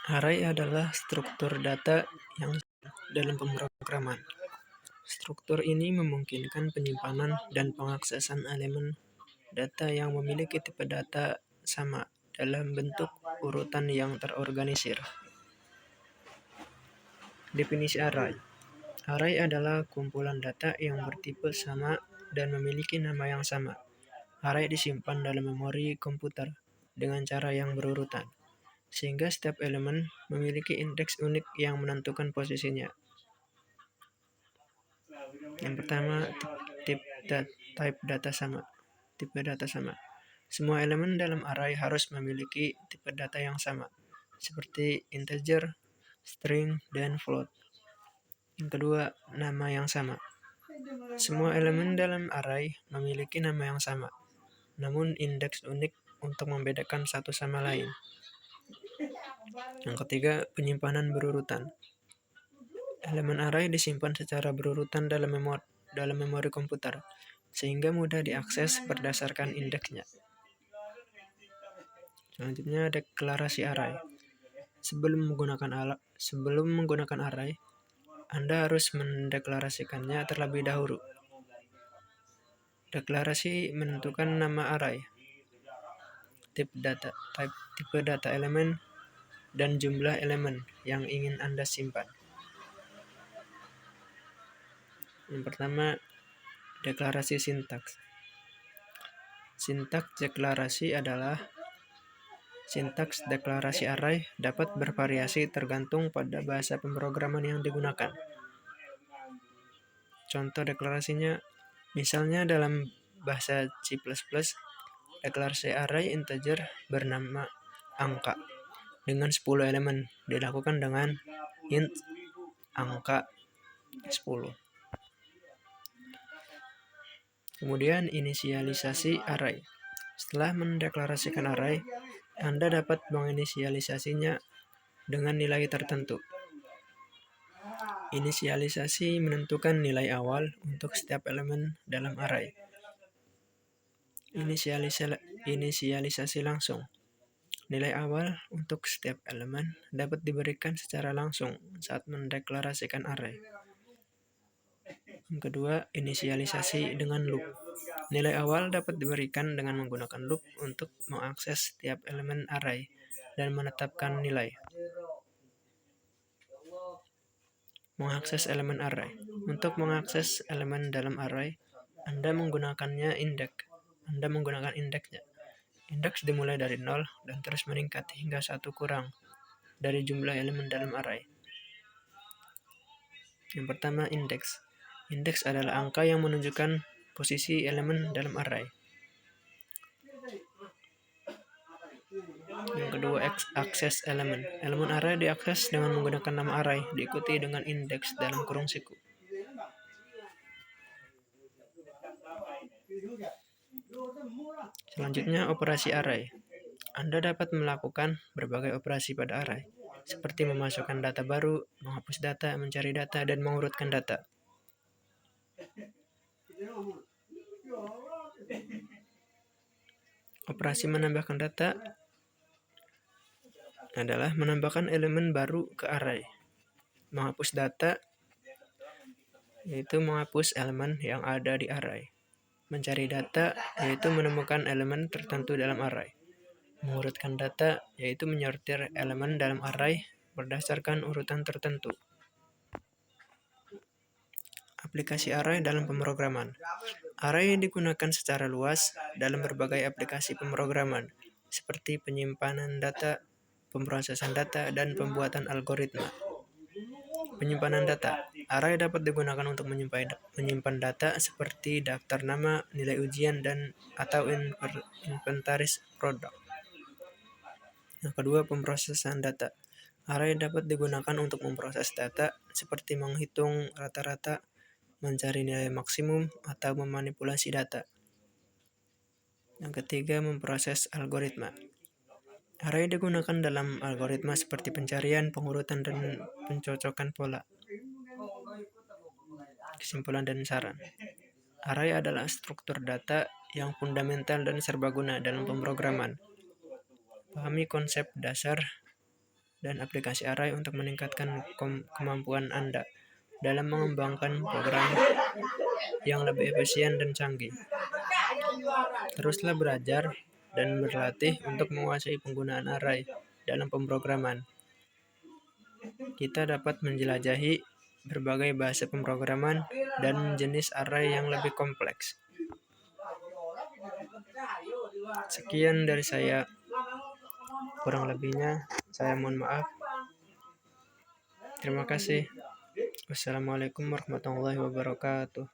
Array adalah struktur data yang dalam pemrograman. Struktur ini memungkinkan penyimpanan dan pengaksesan elemen data yang memiliki tipe data sama dalam bentuk urutan yang terorganisir. Definisi array. Array adalah kumpulan data yang bertipe sama dan memiliki nama yang sama. Array disimpan dalam memori komputer dengan cara yang berurutan, sehingga setiap elemen memiliki indeks unik yang menentukan posisinya. Yang pertama, type data sama. Tipe data sama. Semua elemen dalam array harus memiliki tipe data yang sama, seperti integer, string, dan float. Yang kedua, nama yang sama. Semua elemen dalam array memiliki nama yang sama, namun indeks unik untuk membedakan satu sama lain. Yang ketiga, penyimpanan berurutan. Elemen array disimpan secara berurutan dalam memori komputer, sehingga mudah diakses berdasarkan indeksnya. Selanjutnya, deklarasi array. Sebelum menggunakan array, Anda harus mendeklarasikannya terlebih dahulu. Deklarasi menentukan nama array, tipe data elemen, dan jumlah elemen yang ingin Anda simpan. Yang pertama, deklarasi sintaks. Sintaks deklarasi array dapat bervariasi tergantung pada bahasa pemrograman yang digunakan. Contoh deklarasinya, misalnya dalam bahasa C++, deklarasi array integer bernama angka dengan 10 elemen dilakukan dengan int angka 10. Kemudian inisialisasi array. Setelah mendeklarasikan array, Anda dapat menginisialisasinya dengan nilai tertentu. Inisialisasi menentukan nilai awal untuk setiap elemen dalam array. Inisialisasi langsung. Nilai awal untuk setiap elemen dapat diberikan secara langsung saat mendeklarasikan array. Yang kedua, inisialisasi dengan loop. Nilai awal dapat diberikan dengan menggunakan loop untuk mengakses setiap elemen array dan menetapkan nilai. Mengakses elemen array. Untuk mengakses elemen dalam array, Anda menggunakan indeksnya. Indeks dimulai dari 0 dan terus meningkat hingga 1 kurang dari jumlah elemen dalam array. Yang pertama, indeks. Indeks adalah angka yang menunjukkan posisi elemen dalam array. Yang kedua, akses elemen. Elemen array diakses dengan menggunakan nama array, diikuti dengan indeks dalam kurung siku. Selanjutnya, operasi array. Anda dapat melakukan berbagai operasi pada array, seperti memasukkan data baru, menghapus data, mencari data, dan mengurutkan data. Operasi menambahkan data adalah menambahkan elemen baru ke array. Menghapus data yaitu menghapus elemen yang ada di array. Mencari data yaitu menemukan elemen tertentu dalam array. Mengurutkan data yaitu menyortir elemen dalam array berdasarkan urutan tertentu. Aplikasi array dalam pemrograman. Array digunakan secara luas dalam berbagai aplikasi pemrograman, seperti penyimpanan data, pemrosesan data, dan pembuatan algoritma. Penyimpanan data. Array dapat digunakan untuk menyimpan data seperti daftar nama, nilai ujian, atau inventaris produk. Yang kedua, pemrosesan data. Array dapat digunakan untuk memproses data seperti menghitung rata-rata, mencari nilai maksimum, atau memanipulasi data. Yang ketiga, memproses algoritma. Array digunakan dalam algoritma seperti pencarian, pengurutan, dan pencocokan pola. Kesimpulan dan saran. Array adalah struktur data yang fundamental dan serbaguna dalam pemrograman. Pahami konsep dasar dan aplikasi Array untuk meningkatkan kemampuan Anda dalam mengembangkan program yang lebih efisien dan canggih. Teruslah belajar dan berlatih untuk menguasai penggunaan Array dalam pemrograman. Kita dapat menjelajahi berbagai bahasa pemrograman dan jenis array yang lebih kompleks. Sekian dari saya. Kurang lebihnya saya mohon maaf. Terima kasih. Wassalamualaikum warahmatullahi wabarakatuh.